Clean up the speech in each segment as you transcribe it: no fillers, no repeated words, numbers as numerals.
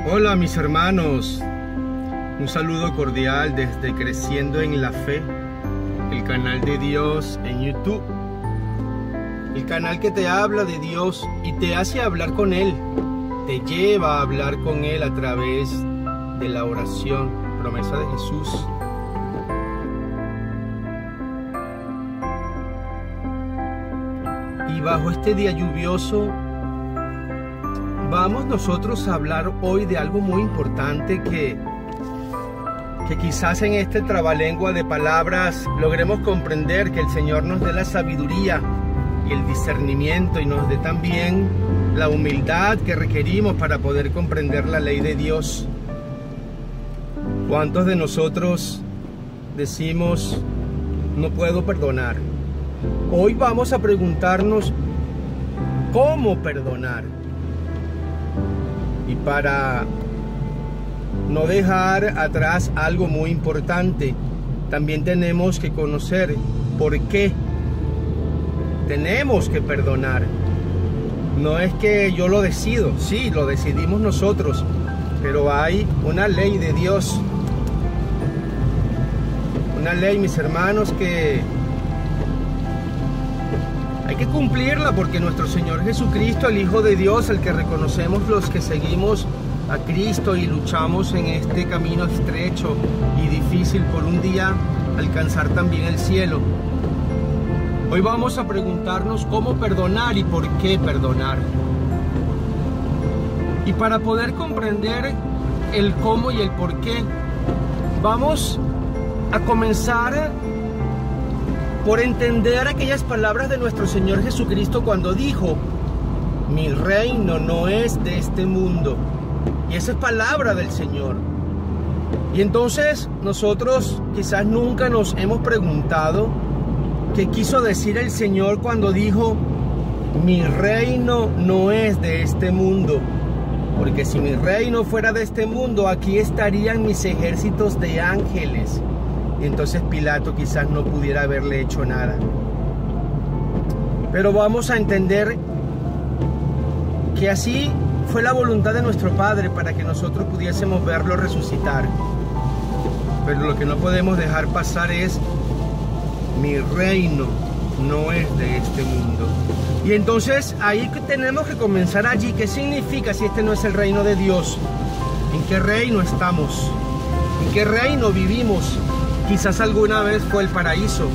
Hola mis hermanos, un saludo cordial desde Creciendo en la Fe, el canal de Dios en YouTube, el canal que te habla de Dios y te hace hablar con Él, te lleva a hablar con Él a través de la oración, promesa de Jesús. Y bajo este día lluvioso, vamos nosotros a hablar hoy de algo muy importante que quizás en este trabalengua de palabras logremos comprender, que el Señor nos dé la sabiduría y el discernimiento y nos dé también la humildad que requerimos para poder comprender la ley de Dios. ¿Cuántos de nosotros decimos, no puedo perdonar? Hoy vamos a preguntarnos, ¿cómo perdonar? Y para no dejar atrás algo muy importante, también tenemos que conocer por qué tenemos que perdonar. No es que yo lo decido, sí, lo decidimos nosotros, pero hay una ley de Dios. Una ley, mis hermanos, que hay que cumplirla, porque nuestro Señor Jesucristo, el Hijo de Dios, el que reconocemos los que seguimos a Cristo y luchamos en este camino estrecho y difícil por un día alcanzar también el cielo. Hoy vamos a preguntarnos cómo perdonar y por qué perdonar. Y para poder comprender el cómo y el por qué, vamos a comenzar por entender aquellas palabras de nuestro Señor Jesucristo cuando dijo: mi reino no es de este mundo. Y esa es palabra del Señor. Y entonces nosotros quizás nunca nos hemos preguntado qué quiso decir el Señor cuando dijo: mi reino no es de este mundo. Porque si mi reino fuera de este mundo, aquí estarían mis ejércitos de ángeles. Y entonces Pilato quizás no pudiera haberle hecho nada. Pero vamos a entender que así fue la voluntad de nuestro Padre, para que nosotros pudiésemos verlo resucitar. Pero lo que no podemos dejar pasar es: mi reino no es de este mundo. Y entonces ahí tenemos que comenzar allí. ¿Qué significa si este no es el reino de Dios? ¿En qué reino estamos? ¿En qué reino vivimos? Quizás alguna vez fue el paraíso,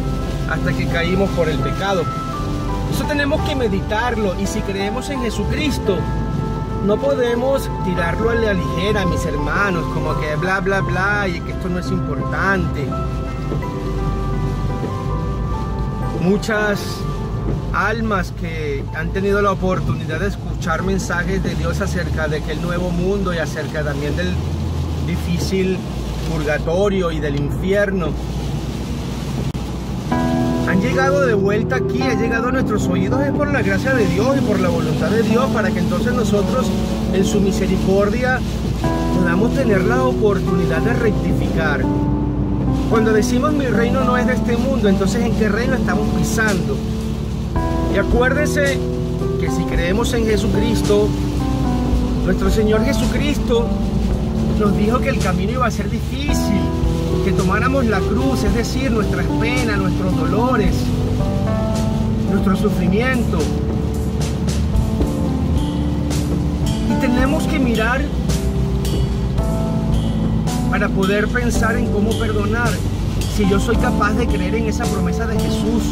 hasta que caímos por el pecado. Eso tenemos que meditarlo. Y si creemos en Jesucristo, no podemos tirarlo a la ligera, mis hermanos, como que bla bla bla y que esto no es importante. Muchas almas que han tenido la oportunidad de escuchar mensajes de Dios acerca de aquel nuevo mundo y acerca también del difícil purgatorio y del infierno, han llegado de vuelta aquí, ha llegado a nuestros oídos, es por la gracia de Dios y por la voluntad de Dios, para que entonces nosotros en su misericordia podamos tener la oportunidad de rectificar. Cuando decimos mi reino no es de este mundo, entonces ¿en qué reino estamos pisando? Y acuérdese que si creemos en Jesucristo, nuestro Señor Jesucristo nos dijo que el camino iba a ser difícil, que tomáramos la cruz, es decir, nuestras penas, nuestros dolores, nuestro sufrimiento. Y tenemos que mirar para poder pensar en cómo perdonar, si yo soy capaz de creer en esa promesa de Jesús.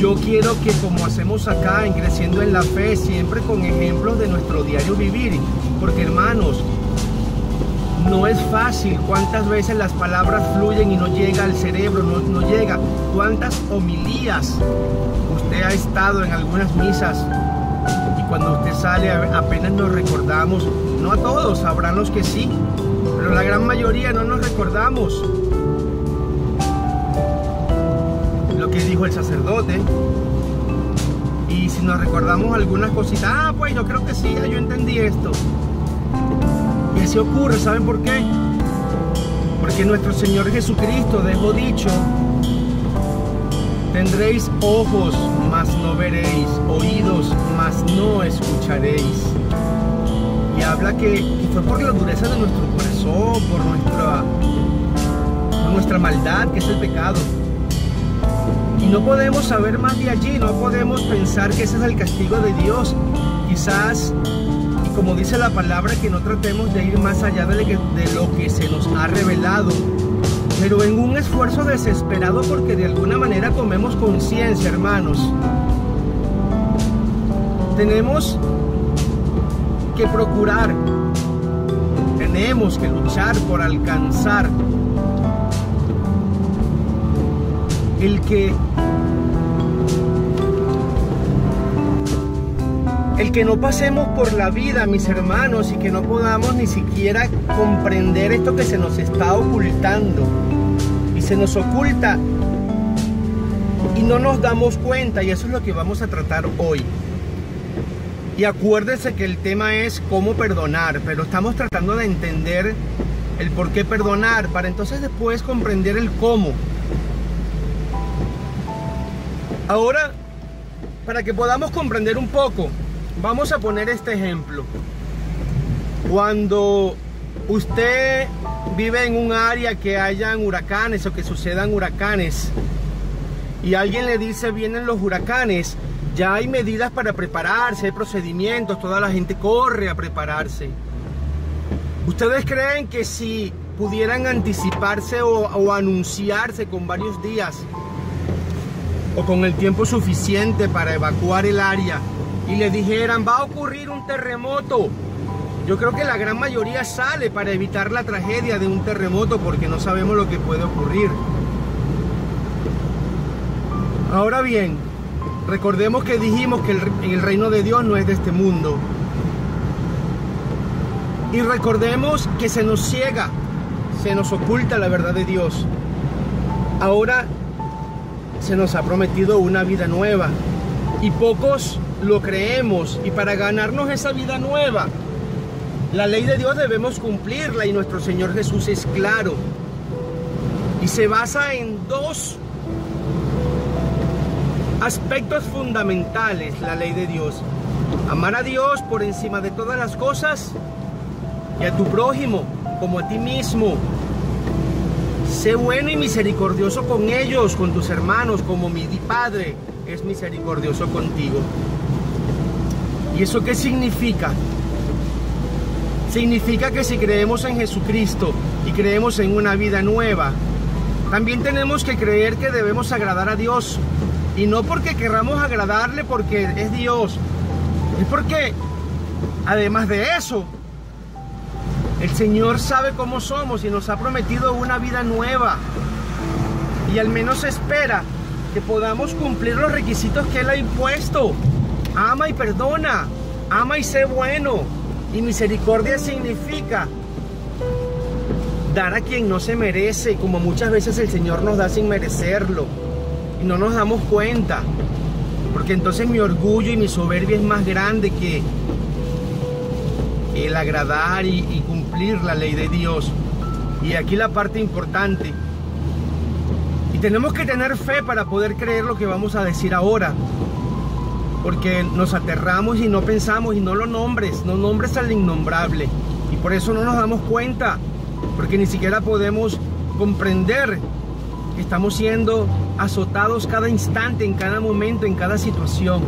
Yo quiero que, como hacemos acá en Creciendo en la Fe, siempre con ejemplos de nuestro diario vivir, porque hermanos, no es fácil. Cuántas veces las palabras fluyen y no llega al cerebro, no llega. Cuántas homilías usted ha estado en algunas misas y cuando usted sale apenas nos recordamos. No a todos, habrán los que sí, pero la gran mayoría no nos recordamos que dijo el sacerdote. Y si nos recordamos algunas cositas, pues yo creo que sí, yo entendí esto. Y así ocurre. ¿Saben por qué? Porque nuestro Señor Jesucristo dejó dicho: tendréis ojos, mas no veréis, oídos, mas escucharéis. Y habla que fue por la dureza de nuestro corazón, por nuestra maldad, que es el pecado. Y no podemos saber más de allí, no podemos pensar que ese es el castigo de Dios. Quizás, y como dice la palabra, que no tratemos de ir más allá de lo que se nos ha revelado, pero en un esfuerzo desesperado, porque de alguna manera comemos conciencia, hermanos. Tenemos que procurar, tenemos que luchar por alcanzar el que no pasemos por la vida, mis hermanos, y que no podamos ni siquiera comprender esto que se nos está ocultando, y se nos oculta y no nos damos cuenta, y eso es lo que vamos a tratar hoy. Y acuérdense que el tema es cómo perdonar, pero estamos tratando de entender el por qué perdonar, para entonces después comprender el cómo. Ahora, para que podamos comprender un poco, vamos a poner este ejemplo. Cuando usted vive en un área que hayan huracanes o que sucedan huracanes, y alguien le dice vienen los huracanes, ya hay medidas para prepararse, hay procedimientos, toda la gente corre a prepararse. ¿Ustedes creen que si pudieran anticiparse o anunciarse con varios días o con el tiempo suficiente para evacuar el área y le dijeran va a ocurrir un terremoto? Yo creo que la gran mayoría sale para evitar la tragedia de un terremoto, porque no sabemos lo que puede ocurrir. Ahora bien, recordemos que dijimos que el reino de Dios no es de este mundo. Y recordemos que se nos ciega, se nos oculta la verdad de Dios. Ahora se nos ha prometido una vida nueva y pocos lo creemos, y para ganarnos esa vida nueva, la ley de Dios debemos cumplirla, y nuestro Señor Jesús es claro, y se basa en dos aspectos fundamentales. La ley de Dios: amar a Dios por encima de todas las cosas y a tu prójimo como a ti mismo. Sé bueno y misericordioso con ellos, con tus hermanos, como mi Padre es misericordioso contigo. ¿Y eso qué significa? Significa que si creemos en Jesucristo y creemos en una vida nueva, también tenemos que creer que debemos agradar a Dios. Y no porque querramos agradarle porque es Dios, es porque, además de eso, el Señor sabe cómo somos y nos ha prometido una vida nueva. Y al menos espera que podamos cumplir los requisitos que Él ha impuesto. Ama y perdona, ama y sé bueno. Y misericordia significa dar a quien no se merece, como muchas veces el Señor nos da sin merecerlo. Y no nos damos cuenta, porque entonces mi orgullo y mi soberbia es más grande que el agradar y cumplir la ley de Dios. Y aquí la parte importante, y tenemos que tener fe para poder creer lo que vamos a decir ahora, porque nos aterramos y no pensamos, y no lo nombres, no nombres al innombrable, y por eso no nos damos cuenta, porque ni siquiera podemos comprender que estamos siendo azotados cada instante, en cada momento, en cada situación.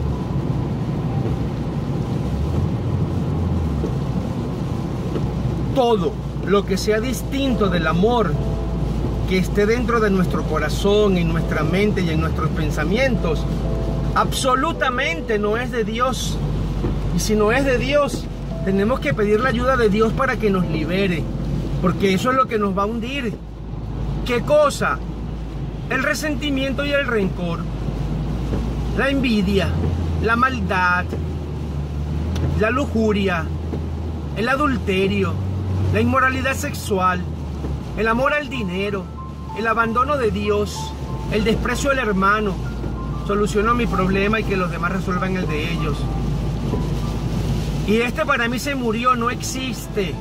Todo lo que sea distinto del amor que esté dentro de nuestro corazón, en nuestra mente y en nuestros pensamientos, absolutamente no es de Dios. Y si no es de Dios, tenemos que pedir la ayuda de Dios para que nos libere, porque eso es lo que nos va a hundir. ¿Qué cosa? El resentimiento y el rencor, la envidia, la maldad, la lujuria, el adulterio, la inmoralidad sexual, el amor al dinero, el abandono de Dios, el desprecio del hermano. Soluciono mi problema y que los demás resuelvan el de ellos. Y este para mí se murió, no existe.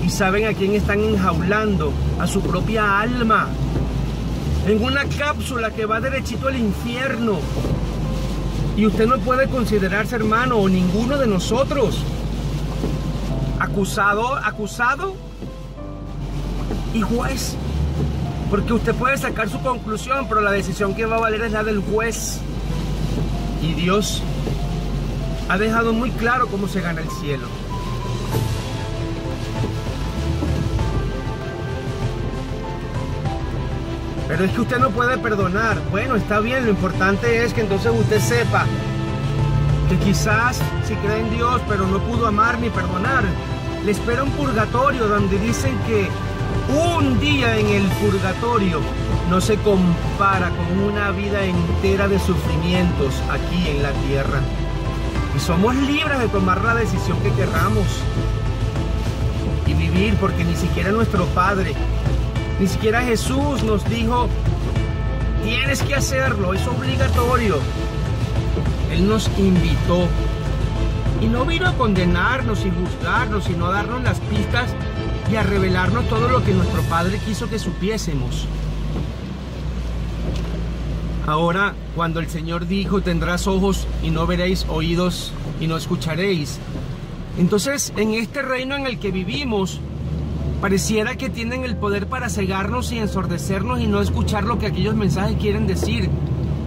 ¿Y saben a quién están enjaulando? A su propia alma, en una cápsula que va derechito al infierno. Y usted no puede considerarse, hermano, o ninguno de nosotros acusado y juez. Porque usted puede sacar su conclusión, pero la decisión que va a valer es la del juez. Y Dios ha dejado muy claro cómo se gana el cielo. Pero es que usted no puede perdonar. Bueno, está bien, lo importante es que entonces usted sepa que quizás si cree en Dios, pero no pudo amar ni perdonar, le espera un purgatorio donde dicen que un día en el purgatorio no se compara con una vida entera de sufrimientos aquí en la tierra. Y somos libres de tomar la decisión que querramos y vivir, porque ni siquiera nuestro Padre, ni siquiera Jesús nos dijo, tienes que hacerlo, es obligatorio. Él nos invitó y no vino a condenarnos y juzgarnos, sino a darnos las pistas y a revelarnos todo lo que nuestro Padre quiso que supiésemos. Ahora, cuando el Señor dijo, tendrás ojos y no veréis, oídos y no escucharéis. Entonces, en este reino en el que vivimos, pareciera que tienen el poder para cegarnos y ensordecernos y no escuchar lo que aquellos mensajes quieren decir.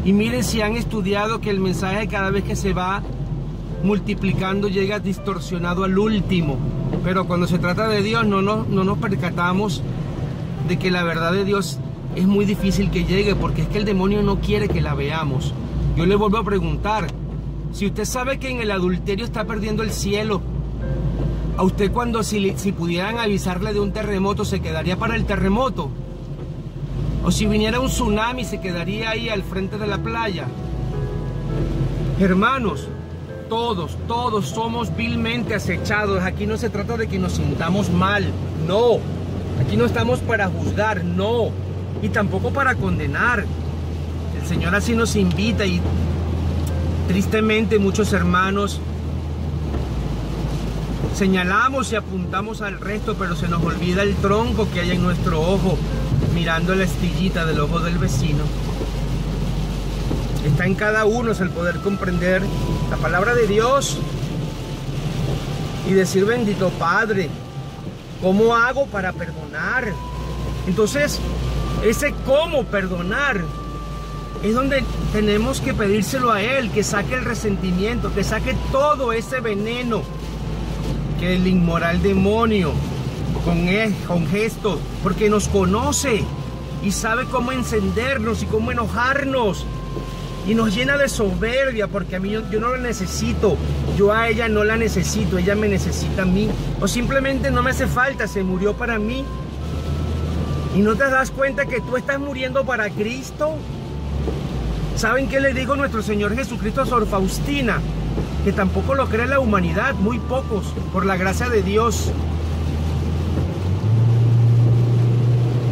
Y miren si han estudiado que el mensaje cada vez que se va multiplicando llega distorsionado al último. Pero cuando se trata de Dios no nos percatamos de que la verdad de Dios es muy difícil que llegue, porque es que el demonio no quiere que la veamos. Yo le vuelvo a preguntar, si usted sabe que en el adulterio está perdiendo el cielo, a usted cuando si pudieran avisarle de un terremoto, ¿se quedaría para el terremoto? O si viniera un tsunami, ¿se quedaría ahí al frente de la playa? Hermanos, todos somos vilmente acechados. Aquí no se trata de que nos sintamos mal, no. Aquí no estamos para juzgar, no. Y tampoco para condenar. El Señor así nos invita y tristemente muchos hermanos señalamos y apuntamos al resto, pero se nos olvida el tronco que hay en nuestro ojo, mirando la astillita del ojo del vecino. Está en cada uno el poder comprender la palabra de Dios y decir, bendito Padre, ¿cómo hago para perdonar? Entonces, ese cómo perdonar es donde tenemos que pedírselo a Él, que saque el resentimiento, que saque todo ese veneno que el inmoral demonio con gestos, porque nos conoce y sabe cómo encendernos y cómo enojarnos y nos llena de soberbia, porque a mí yo no la necesito, yo a ella no la necesito, ella me necesita a mí, o simplemente no me hace falta, se murió para mí. ¿Y no te das cuenta que tú estás muriendo para Cristo? ¿Saben qué le dijo nuestro Señor Jesucristo a Sor Faustina? Que tampoco lo cree la humanidad, muy pocos, por la gracia de Dios.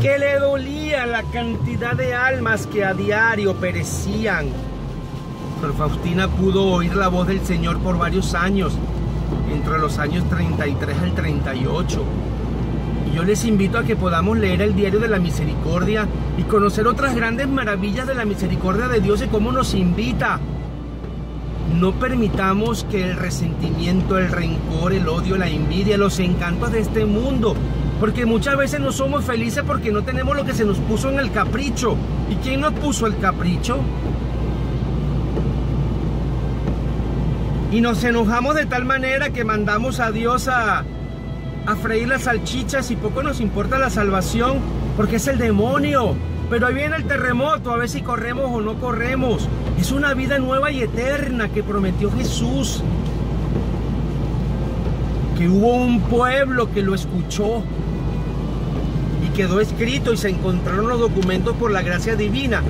Que le dolía la cantidad de almas que a diario perecían. Sor Faustina pudo oír la voz del Señor por varios años, entre los años 33 al 38. Y yo les invito a que podamos leer el diario de la misericordia y conocer otras grandes maravillas de la misericordia de Dios y cómo nos invita. No permitamos que el resentimiento, el rencor, el odio, la envidia, los encantos de este mundo, porque muchas veces no somos felices porque no tenemos lo que se nos puso en el capricho. ¿Y quién nos puso el capricho? Y nos enojamos de tal manera que mandamos a Dios a freír las salchichas y poco nos importa la salvación, porque es el demonio. Pero ahí viene el terremoto, a ver si corremos o no corremos. Es una vida nueva y eterna que prometió Jesús. Que hubo un pueblo que lo escuchó y quedó escrito y se encontraron los documentos por la gracia divina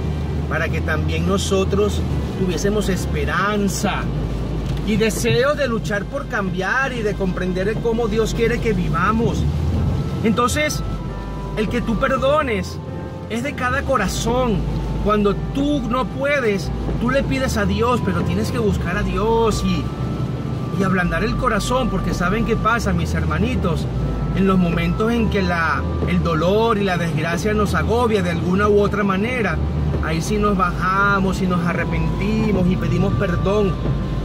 para que también nosotros tuviésemos esperanza y deseo de luchar por cambiar y de comprender cómo Dios quiere que vivamos. Entonces, el que tú perdones es de cada corazón. Cuando tú no puedes, tú le pides a Dios, pero tienes que buscar a Dios y ablandar el corazón, porque ¿saben qué pasa, mis hermanitos? En los momentos en que el dolor y la desgracia nos agobia de alguna u otra manera, ahí sí nos bajamos y nos arrepentimos y pedimos perdón,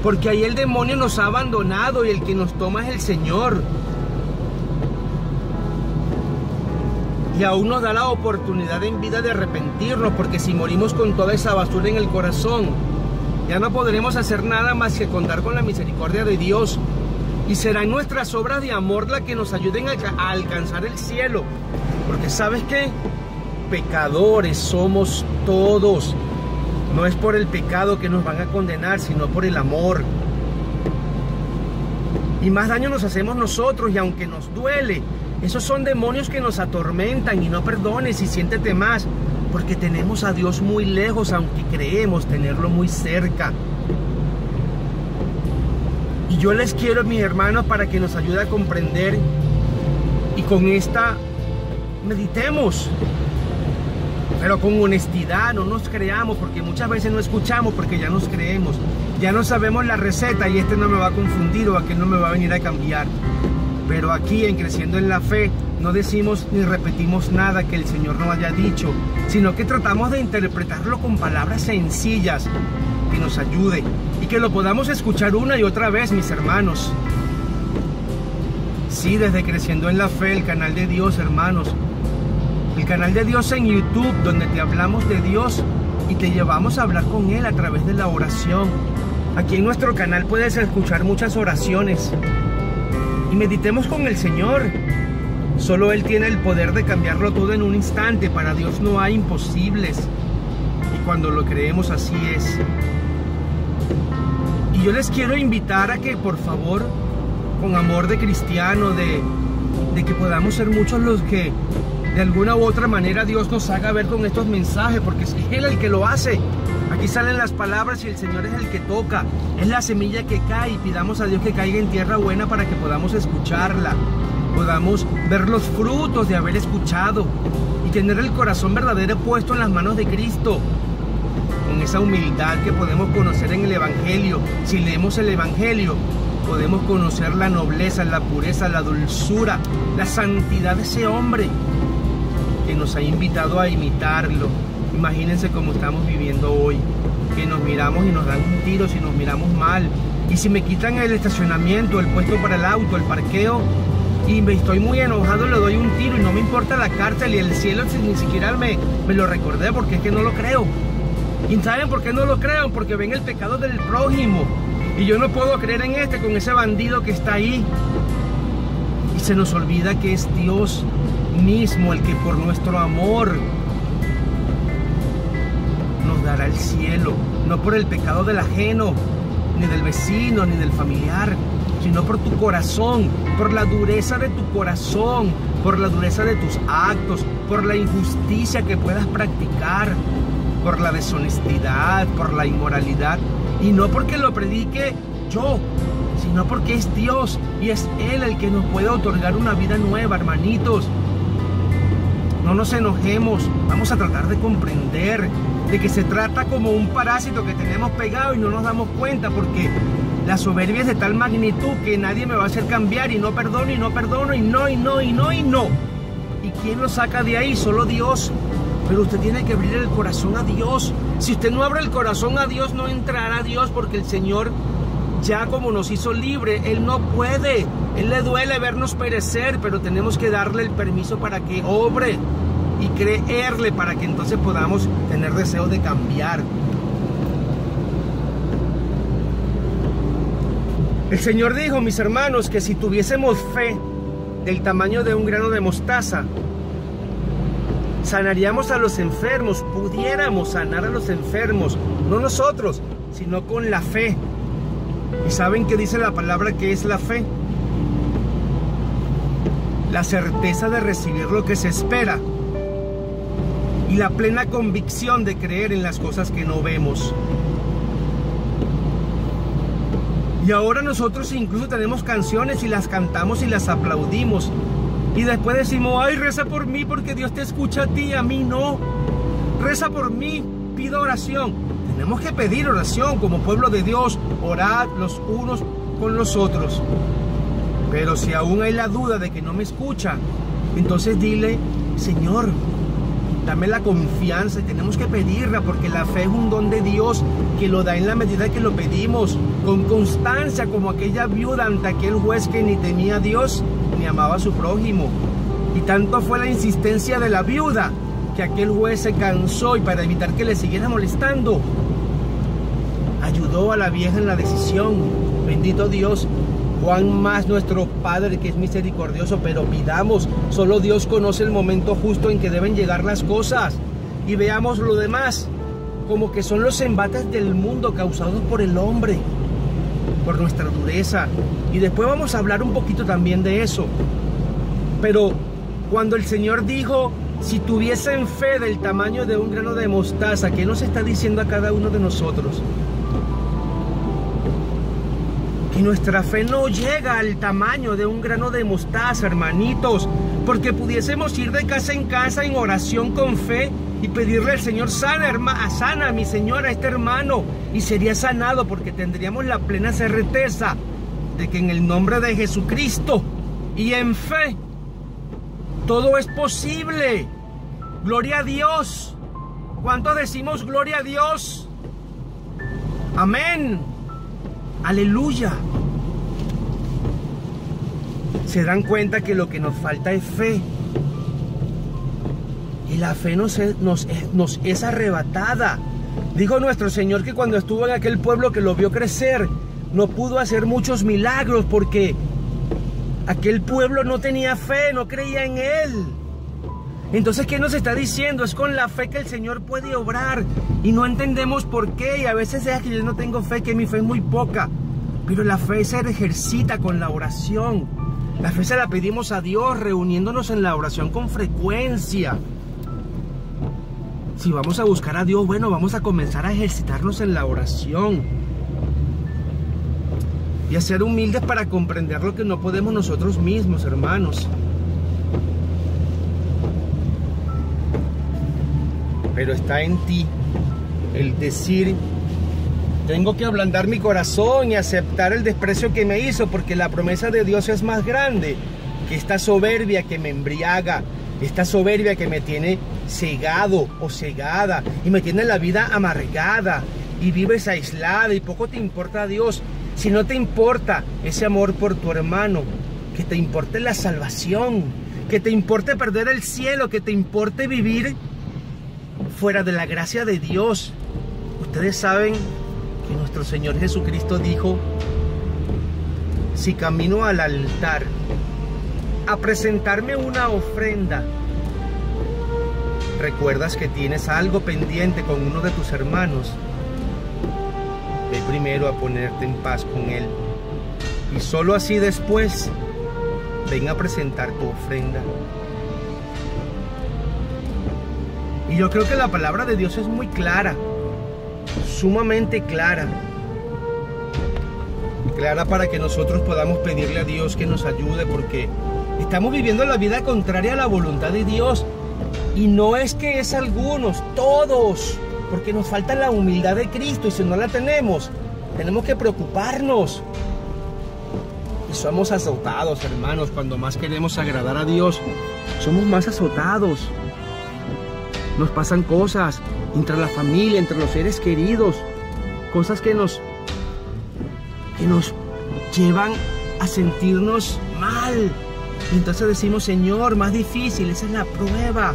porque ahí el demonio nos ha abandonado y el que nos toma es el Señor. Y aún nos da la oportunidad en vida de arrepentirnos, porque si morimos con toda esa basura en el corazón, ya no podremos hacer nada más que contar con la misericordia de Dios. Y serán nuestras obras de amor las que nos ayuden a alcanzar el cielo. Porque ¿sabes qué? Pecadores somos todos. No es por el pecado que nos van a condenar, sino por el amor. Y más daño nos hacemos nosotros, y aunque nos duele, esos son demonios que nos atormentan. Y no perdones y siéntete más, porque tenemos a Dios muy lejos, aunque creemos tenerlo muy cerca. Y yo les quiero, mis hermanos, para que nos ayude a comprender, y con esta meditemos, pero con honestidad. No nos creamos, porque muchas veces no escuchamos porque ya nos creemos, ya no sabemos la receta, y este no me va a confundir o aquel no me va a venir a cambiar. Pero aquí en Creciendo en la Fe no decimos ni repetimos nada que el Señor no haya dicho, sino que tratamos de interpretarlo con palabras sencillas que nos ayude y que lo podamos escuchar una y otra vez, mis hermanos. Sí, desde Creciendo en la Fe, el canal de Dios, hermanos, el canal de Dios en YouTube, donde te hablamos de Dios y te llevamos a hablar con Él a través de la oración. Aquí en nuestro canal puedes escuchar muchas oraciones y meditemos con el Señor. Solo Él tiene el poder de cambiarlo todo en un instante. Para Dios no hay imposibles, y cuando lo creemos así es. Y yo les quiero invitar a que, por favor, con amor de cristiano, de que podamos ser muchos los que de alguna u otra manera Dios nos haga ver con estos mensajes, porque es Él el que lo hace. Aquí salen las palabras y el Señor es el que toca. Es la semilla que cae, y pidamos a Dios que caiga en tierra buena para que podamos escucharla, podamos ver los frutos de haber escuchado y tener el corazón verdadero puesto en las manos de Cristo, con esa humildad que podemos conocer en el Evangelio. Si leemos el Evangelio, podemos conocer la nobleza, la pureza, la dulzura, la santidad de ese hombre que nos ha invitado a imitarlo. Imagínense cómo estamos viviendo hoy, que nos miramos y nos dan un tiro si nos miramos mal. Y si me quitan el estacionamiento, el puesto para el auto, el parqueo, y me estoy muy enojado, le doy un tiro y no me importa la cárcel y el cielo, si ni siquiera me lo recordé, porque es que no lo creo. ¿Y saben por qué no lo creo? Porque ven el pecado del prójimo, y yo no puedo creer en este con ese bandido que está ahí. Y se nos olvida que es Dios mismo el que por nuestro amor nos dará el cielo, no por el pecado del ajeno, ni del vecino, ni del familiar, sino por tu corazón, por la dureza de tu corazón, por la dureza de tus actos, por la injusticia que puedas practicar, por la deshonestidad, por la inmoralidad. Y no porque lo predique yo, sino porque es Dios, y es Él el que nos puede otorgar una vida nueva, hermanitos. No nos enojemos, vamos a tratar de comprender de que se trata como un parásito que tenemos pegado y no nos damos cuenta, porque la soberbia es de tal magnitud que nadie me va a hacer cambiar, y no perdono, y no perdono, y no, y no, y no, y no. ¿Y quién lo saca de ahí? Solo Dios. Pero usted tiene que abrir el corazón a Dios. Si usted no abre el corazón a Dios, no entrará a Dios, porque el Señor, ya como nos hizo libre, Él no puede. Él le duele vernos perecer, pero tenemos que darle el permiso para que obre y creerle, para que entonces podamos tener deseo de cambiar. El Señor dijo, mis hermanos, que si tuviésemos fe del tamaño de un grano de mostaza, sanaríamos a los enfermos, pudiéramos sanar a los enfermos, no nosotros, sino con la fe. ¿Y saben qué dice la palabra que es la fe? La certeza de recibir lo que se espera y la plena convicción de creer en las cosas que no vemos. Y ahora nosotros incluso tenemos canciones y las cantamos y las aplaudimos. Y después decimos, ay, reza por mí porque Dios te escucha a ti, a mí no. Reza por mí, pido oración. Tenemos que pedir oración como pueblo de Dios, orad los unos con los otros. Pero si aún hay la duda de que no me escucha, entonces dile, Señor, dame la confianza, y tenemos que pedirla, porque la fe es un don de Dios que lo da en la medida que lo pedimos, con constancia, como aquella viuda ante aquel juez que ni temía a Dios ni amaba a su prójimo. Y tanto fue la insistencia de la viuda que aquel juez se cansó, y para evitar que le siguiera molestando, ayudó a la vieja en la decisión. Bendito Dios. Cuán más nuestro Padre, que es misericordioso, pero pidamos. Solo Dios conoce el momento justo en que deben llegar las cosas. Y veamos lo demás como que son los embates del mundo causados por el hombre, por nuestra dureza. Y después vamos a hablar un poquito también de eso. Pero cuando el Señor dijo, si tuviesen fe del tamaño de un grano de mostaza, ¿qué nos está diciendo a cada uno de nosotros? Que nuestra fe no llega al tamaño de un grano de mostaza, hermanitos, porque pudiésemos ir de casa en casa en oración con fe y pedirle al Señor, sana a mi señora, a este hermano, y sería sanado, porque tendríamos la plena certeza de que en el nombre de Jesucristo y en fe todo es posible. Gloria a Dios. ¿Cuántos decimos gloria a Dios? Amén. Aleluya. Se dan cuenta que lo que nos falta es fe. Y la fe nos es arrebatada. Dijo nuestro Señor que cuando estuvo en aquel pueblo que lo vio crecer, no pudo hacer muchos milagros porque aquel pueblo no tenía fe, no creía en Él. Entonces, ¿qué nos está diciendo? Es con la fe que el Señor puede obrar, y no entendemos por qué, y a veces es que yo no tengo fe, que mi fe es muy poca, pero la fe se ejercita con la oración. La fe se la pedimos a Dios, reuniéndonos en la oración con frecuencia. Si vamos a buscar a Dios, bueno, vamos a comenzar a ejercitarnos en la oración y a ser humildes para comprender lo que no podemos nosotros mismos, hermanos. Pero está en ti el decir, tengo que ablandar mi corazón y aceptar el desprecio que me hizo, porque la promesa de Dios es más grande que esta soberbia que me embriaga, esta soberbia que me tiene cegado o cegada y me tiene la vida amargada y vives aislada y poco te importa a Dios. Si no te importa ese amor por tu hermano, que te importe la salvación, que te importe perder el cielo, que te importe vivir fuera de la gracia de Dios. Ustedes saben que nuestro Señor Jesucristo dijo, si camino al altar a presentarme una ofrenda, recuerdas que tienes algo pendiente con uno de tus hermanos, ve primero a ponerte en paz con él, y solo así después ven a presentar tu ofrenda. Y yo creo que la palabra de Dios es muy clara, sumamente clara. Clara para que nosotros podamos pedirle a Dios que nos ayude, porque estamos viviendo la vida contraria a la voluntad de Dios. Y no es que es algunos, todos, porque nos falta la humildad de Cristo, y si no la tenemos que preocuparnos. Y somos azotados, hermanos, cuando más queremos agradar a Dios, somos más azotados. Nos pasan cosas entre la familia, entre los seres queridos, cosas que nos llevan a sentirnos mal. Y entonces decimos, Señor, más difícil, esa es la prueba.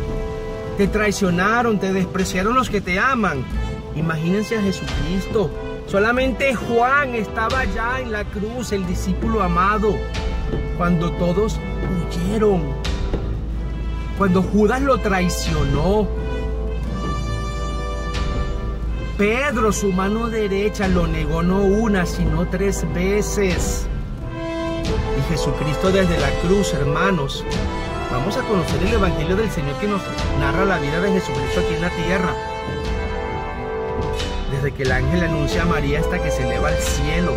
Te traicionaron, te despreciaron los que te aman. Imagínense a Jesucristo. Solamente Juan estaba allá en la cruz, el discípulo amado, cuando todos huyeron, cuando Judas lo traicionó. Pedro, su mano derecha, lo negó no una, sino 3 veces. Y Jesucristo desde la cruz, hermanos, vamos a conocer el Evangelio del Señor que nos narra la vida de Jesucristo aquí en la tierra. Desde que el ángel anuncia a María hasta que se eleva al cielo.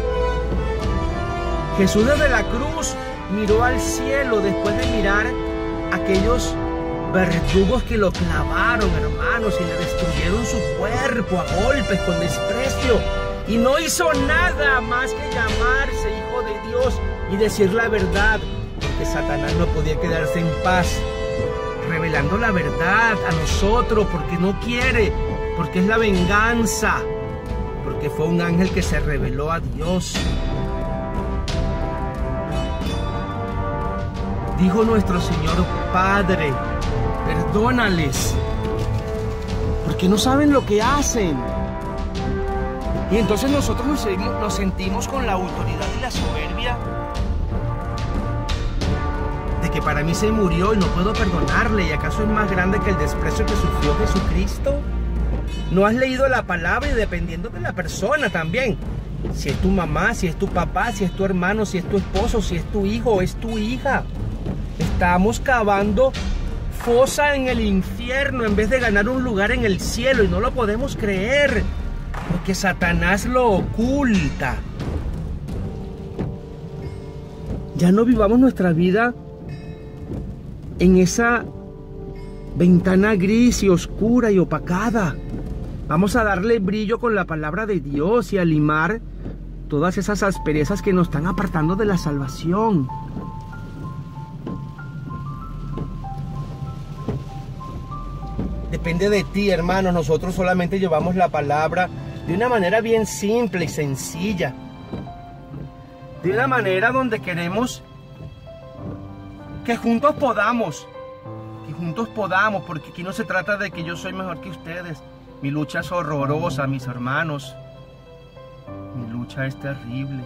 Jesús desde la cruz miró al cielo después de mirar a aquellos verdugos que lo clavaron, hermanos, y le destruyeron su cuerpo a golpes, con desprecio. Y no hizo nada más que llamarse Hijo de Dios y decir la verdad, porque Satanás no podía quedarse en paz revelando la verdad a nosotros, porque no quiere, porque es la venganza, porque fue un ángel que se reveló a Dios. Dijo nuestro Señor: Padre, perdónales, porque no saben lo que hacen. Y entonces nosotros nos sentimos con la autoridad y la soberbia de que para mí se murió y no puedo perdonarle. ¿Y acaso es más grande que el desprecio que sufrió Jesucristo? No has leído la palabra, y dependiendo de la persona también. Si es tu mamá, si es tu papá, si es tu hermano, si es tu esposo, si es tu hijo o es tu hija. Estamos cavando fosa en el infierno en vez de ganar un lugar en el cielo, y no lo podemos creer, porque Satanás lo oculta. Ya no vivamos nuestra vida en esa ventana gris y oscura y opacada. Vamos a darle brillo con la palabra de Dios y a limar todas esas asperezas que nos están apartando de la salvación. Depende de ti, hermanos. Nosotros solamente llevamos la palabra de una manera bien simple y sencilla. De una manera donde queremos que juntos podamos. Porque aquí no se trata de que yo soy mejor que ustedes. Mi lucha es horrorosa, mis hermanos. Mi lucha es terrible.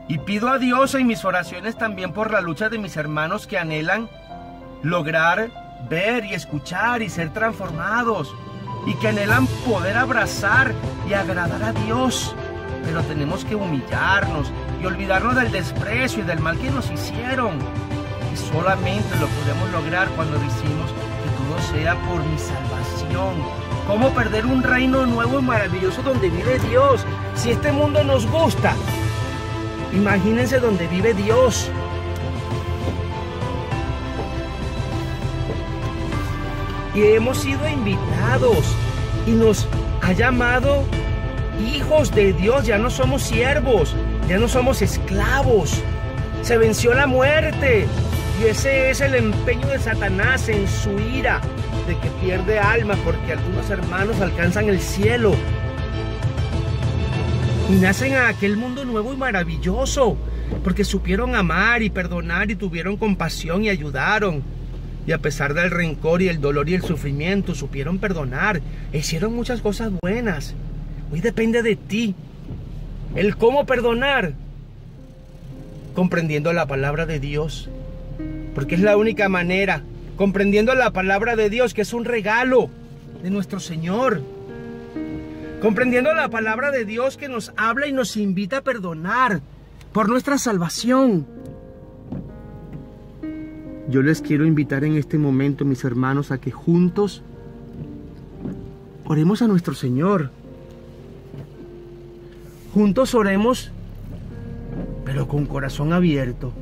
Y pido a Dios en mis oraciones también por la lucha de mis hermanos que anhelan lograr ver y escuchar y ser transformados, y que anhelan poder abrazar y agradar a Dios. Pero tenemos que humillarnos y olvidarnos del desprecio y del mal que nos hicieron. Y solamente lo podemos lograr cuando decimos que todo sea por mi salvación. ¿Cómo perder un reino nuevo y maravilloso donde vive Dios? Si este mundo nos gusta, imagínense donde vive Dios. Y hemos sido invitados y nos ha llamado hijos de Dios. Ya no somos siervos, ya no somos esclavos. Se venció la muerte, y ese es el empeño de Satanás en su ira de que pierde almas, porque algunos hermanos alcanzan el cielo y nacen a aquel mundo nuevo y maravilloso, porque supieron amar y perdonar y tuvieron compasión y ayudaron. Y a pesar del rencor y el dolor y el sufrimiento, supieron perdonar e hicieron muchas cosas buenas. Hoy depende de ti el cómo perdonar, comprendiendo la palabra de Dios, porque es la única manera, comprendiendo la palabra de Dios, que es un regalo de nuestro Señor, comprendiendo la palabra de Dios que nos habla y nos invita a perdonar por nuestra salvación. Yo les quiero invitar en este momento, mis hermanos, a que juntos oremos a nuestro Señor. Juntos oremos, pero con corazón abierto.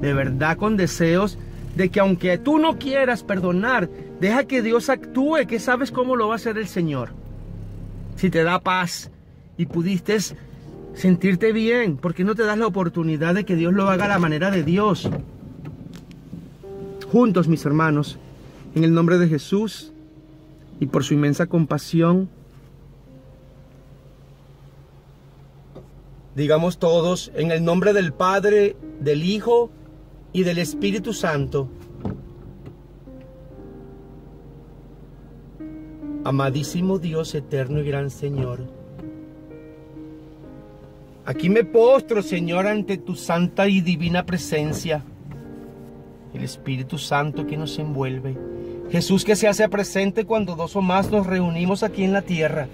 De verdad, con deseos de que aunque tú no quieras perdonar, deja que Dios actúe, que sabes cómo lo va a hacer el Señor. Si te da paz y pudiste sentirte bien, ¿por qué no te das la oportunidad de que Dios lo haga a la manera de Dios? Juntos, mis hermanos, en el nombre de Jesús y por su inmensa compasión, digamos todos, en el nombre del Padre, del Hijo y del Espíritu Santo: amadísimo Dios eterno y gran Señor, aquí me postro, Señor, ante tu santa y divina presencia. El Espíritu Santo que nos envuelve, Jesús que se hace presente cuando dos o más nos reunimos aquí en la tierra.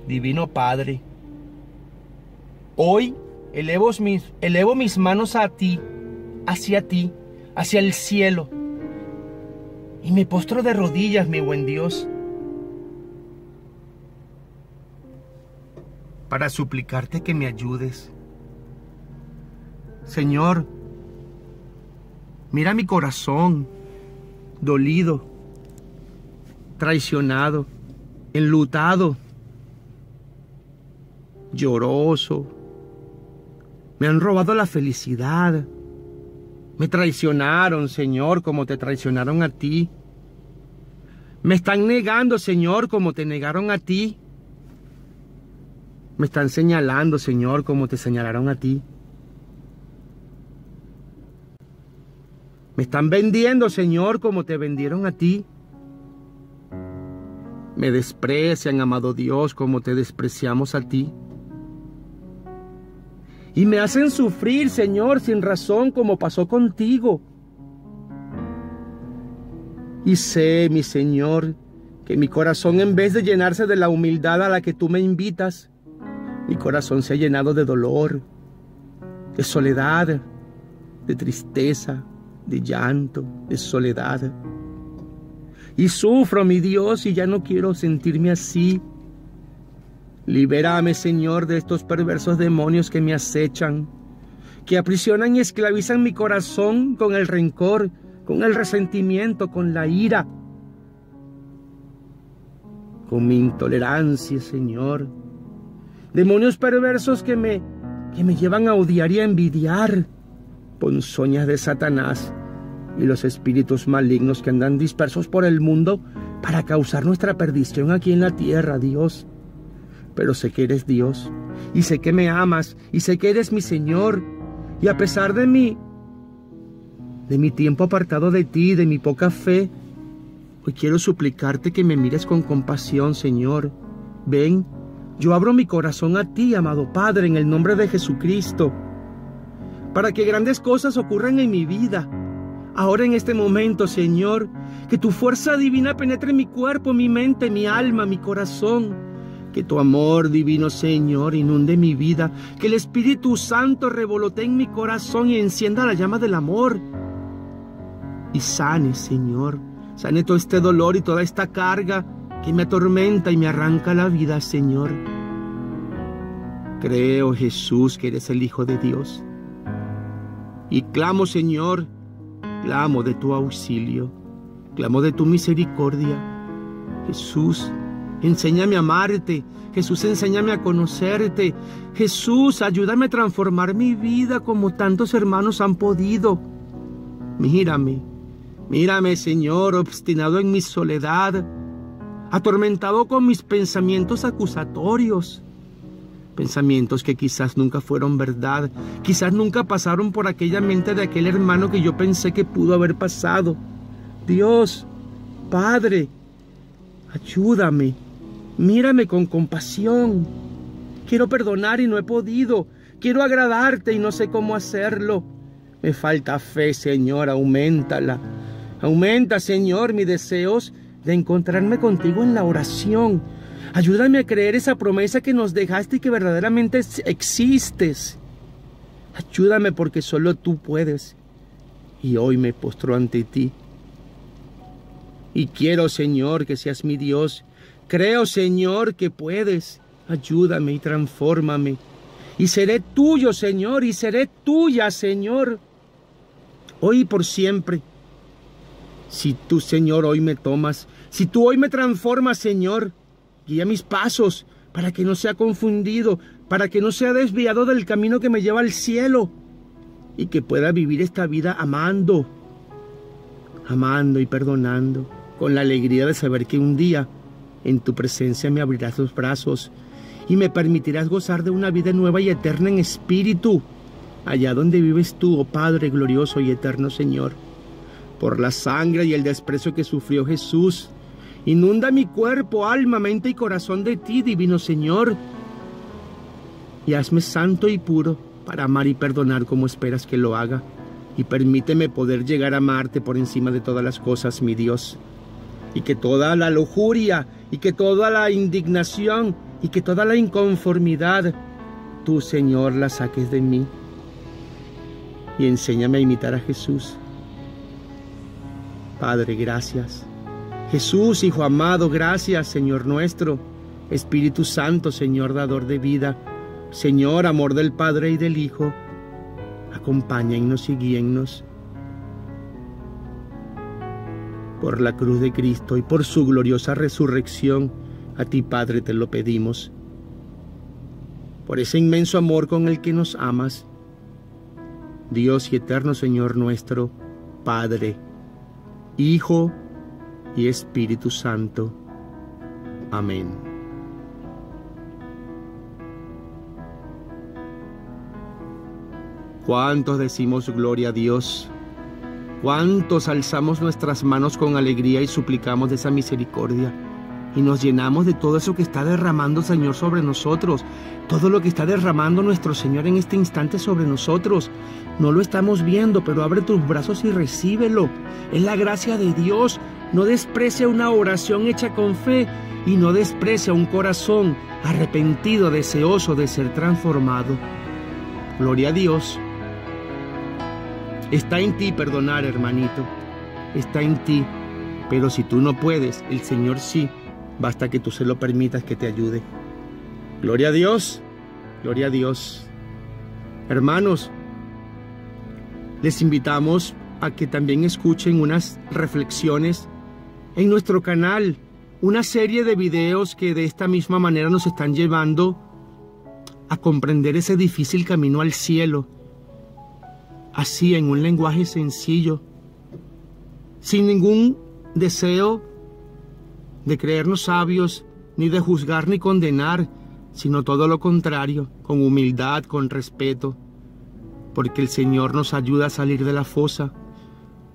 Divino Padre, hoy elevo mis manos a ti, hacia el cielo, y me postro de rodillas, mi buen Dios, para suplicarte que me ayudes. Señor, mira mi corazón dolido, traicionado, enlutado, lloroso. Me han robado la felicidad, Me traicionaron, Señor, como te traicionaron a ti. Me están negando, Señor, como te negaron a ti. Me están señalando, Señor, como te señalaron a ti. Me están vendiendo, Señor, como te vendieron a ti. Me desprecian, amado Dios, como te despreciamos a ti. Y me hacen sufrir, Señor, sin razón, como pasó contigo. Y sé, mi Señor, que mi corazón, en vez de llenarse de la humildad a la que tú me invitas, mi corazón se ha llenado de dolor, de soledad, de tristeza, de llanto, de soledad. Y sufro, mi Dios, y ya no quiero sentirme así. Libérame, Señor, de estos perversos demonios que me acechan, que aprisionan y esclavizan mi corazón con el rencor, con el resentimiento, con la ira, con mi intolerancia, Señor. Demonios perversos que me llevan a odiar y a envidiar, ponzoñas de Satanás y los espíritus malignos que andan dispersos por el mundo para causar nuestra perdición aquí en la tierra, Dios. Pero sé que eres Dios, y sé que me amas, y sé que eres mi Señor, y a pesar de mi tiempo apartado de ti, de mi poca fe, hoy quiero suplicarte que me mires con compasión, Señor. Ven, yo abro mi corazón a ti, amado Padre, en el nombre de Jesucristo, para que grandes cosas ocurran en mi vida. Ahora en este momento, Señor, que tu fuerza divina penetre mi cuerpo, mi mente, mi alma, mi corazón. Que tu amor divino, Señor, inunde mi vida. Que el Espíritu Santo revolotee en mi corazón y encienda la llama del amor. Y sane, Señor, sane todo este dolor y toda esta carga que me atormenta y me arranca la vida, Señor. Creo, Jesús, que eres el Hijo de Dios. Y clamo, Señor, clamo de tu auxilio, clamo de tu misericordia. Jesús, enséñame a amarte. Jesús, enséñame a conocerte. Jesús, ayúdame a transformar mi vida como tantos hermanos han podido. Mírame, mírame, Señor, obstinado en mi soledad, atormentado con mis pensamientos acusatorios. Pensamientos que quizás nunca fueron verdad, quizás nunca pasaron por aquella mente de aquel hermano que yo pensé que pudo haber pasado. Dios, Padre, ayúdame, mírame con compasión. Quiero perdonar y no he podido, quiero agradarte y no sé cómo hacerlo. Me falta fe, Señor, auméntala. Aumenta, Señor, mis deseos de encontrarme contigo en la oración. Ayúdame a creer esa promesa que nos dejaste y que verdaderamente existes. Ayúdame porque solo tú puedes. Y hoy me postro ante ti. Y quiero, Señor, que seas mi Dios. Creo, Señor, que puedes. Ayúdame y transfórmame. Y seré tuyo, Señor, y seré tuya, Señor. Hoy y por siempre. Si tú, Señor, hoy me tomas, si tú hoy me transformas, Señor, guía mis pasos para que no sea confundido, para que no sea desviado del camino que me lleva al cielo y que pueda vivir esta vida amando y perdonando, con la alegría de saber que un día en tu presencia me abrirás los brazos y me permitirás gozar de una vida nueva y eterna en espíritu, allá donde vives tú, oh Padre glorioso y eterno Señor. Por la sangre y el desprecio que sufrió Jesús, inunda mi cuerpo, alma, mente y corazón de ti, divino Señor, y hazme santo y puro para amar y perdonar como esperas que lo haga, y permíteme poder llegar a amarte por encima de todas las cosas, mi Dios, y que toda la lujuria, y que toda la indignación, y que toda la inconformidad, tú, Señor, la saques de mí, y enséñame a imitar a Jesús. Padre, gracias. Jesús, Hijo amado, gracias, Señor nuestro. Espíritu Santo, Señor dador de vida, Señor, amor del Padre y del Hijo, acompáñennos y guíennos. Por la cruz de Cristo y por su gloriosa resurrección, a ti, Padre, te lo pedimos. Por ese inmenso amor con el que nos amas, Dios y eterno Señor nuestro, Padre, Hijo y Espíritu Santo. Amén. ¿Cuántos decimos gloria a Dios? ¿Cuántos alzamos nuestras manos con alegría y suplicamos de esa misericordia? Y nos llenamos de todo eso que está derramando el Señor sobre nosotros. Todo lo que está derramando nuestro Señor en este instante sobre nosotros. No lo estamos viendo, pero abre tus brazos y recíbelo. Es la gracia de Dios. No desprecia una oración hecha con fe y no desprecia un corazón arrepentido, deseoso de ser transformado. Gloria a Dios. Está en ti perdonar, hermanito. Está en ti. Pero si tú no puedes, el Señor sí. Basta que tú se lo permitas que te ayude. Gloria a Dios. Gloria a Dios. Hermanos, les invitamos a que también escuchen unas reflexiones en nuestro canal. Una serie de videos que de esta misma manera nos están llevando a comprender ese difícil camino al cielo. Así, en un lenguaje sencillo, sin ningún deseo de creernos sabios, ni de juzgar ni condenar, sino todo lo contrario, con humildad, con respeto, porque el Señor nos ayuda a salir de la fosa,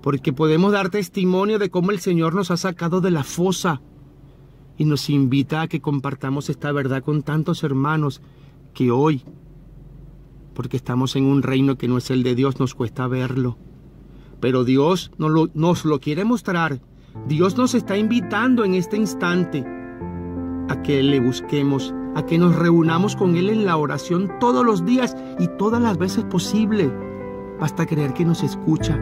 porque podemos dar testimonio de cómo el Señor nos ha sacado de la fosa y nos invita a que compartamos esta verdad con tantos hermanos que hoy, porque estamos en un reino que no es el de Dios, nos cuesta verlo. Pero Dios nos lo quiere mostrar. Dios nos está invitando en este instante a que le busquemos, a que nos reunamos con Él en la oración todos los días y todas las veces posible. Basta creer que nos escucha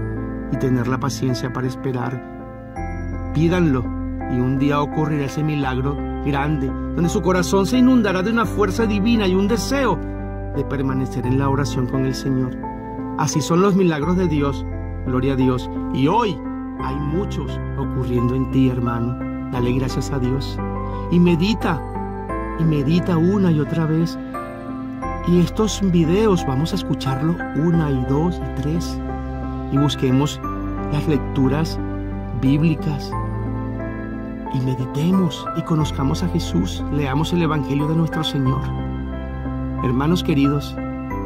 y tener la paciencia para esperar. Pídanlo y un día ocurrirá ese milagro grande, donde su corazón se inundará de una fuerza divina y un deseo de permanecer en la oración con el Señor. Así son los milagros de Dios, gloria a Dios. Y hoy hay muchos ocurriendo en ti, hermano. Dale gracias a Dios. Y medita una y otra vez. Y estos videos vamos a escucharlo 1 y 2 y 3. Y busquemos las lecturas bíblicas. Y meditemos y conozcamos a Jesús. Leamos el Evangelio de nuestro Señor. Hermanos queridos,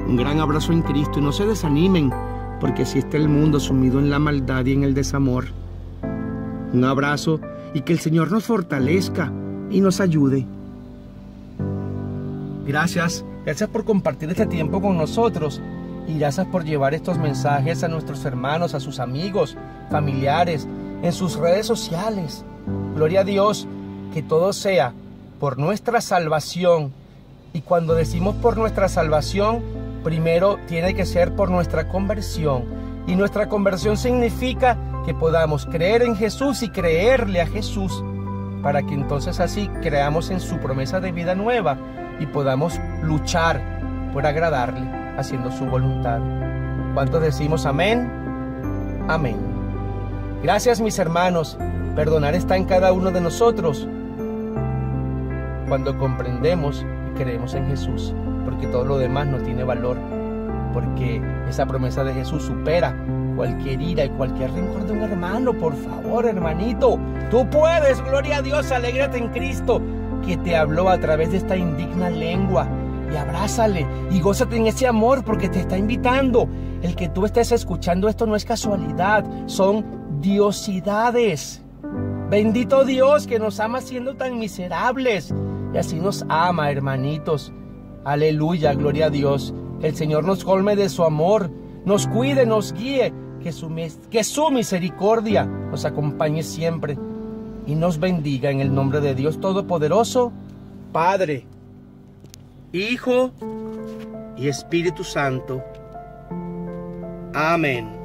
un gran abrazo en Cristo y no se desanimen, porque así está el mundo sumido en la maldad y en el desamor. Un abrazo y que el Señor nos fortalezca y nos ayude. Gracias por compartir este tiempo con nosotros y gracias por llevar estos mensajes a nuestros hermanos, a sus amigos, familiares, en sus redes sociales. Gloria a Dios, que todo sea por nuestra salvación. Y cuando decimos por nuestra salvación, primero tiene que ser por nuestra conversión. Y nuestra conversión significa que podamos creer en Jesús y creerle a Jesús, para que entonces así creamos en su promesa de vida nueva y podamos luchar por agradarle, haciendo su voluntad. ¿Cuántos decimos amén? Amén. Gracias, mis hermanos. Perdonar está en cada uno de nosotros cuando comprendemos y creemos en Jesús, porque todo lo demás no tiene valor, porque esa promesa de Jesús supera cualquier ira y cualquier rencor de un hermano. Por favor, hermanito, tú puedes, gloria a Dios, alégrate en Cristo, que te habló a través de esta indigna lengua, y abrázale y gózate en ese amor, porque te está invitando. El que tú estés escuchando esto no es casualidad, son diosidades. Bendito Dios que nos ama siendo tan miserables, y así nos ama, hermanitos. Aleluya, gloria a Dios. Que el Señor nos colme de su amor, nos cuide, nos guíe, que su misericordia nos acompañe siempre y nos bendiga en el nombre de Dios Todopoderoso, Padre, Hijo y Espíritu Santo. Amén.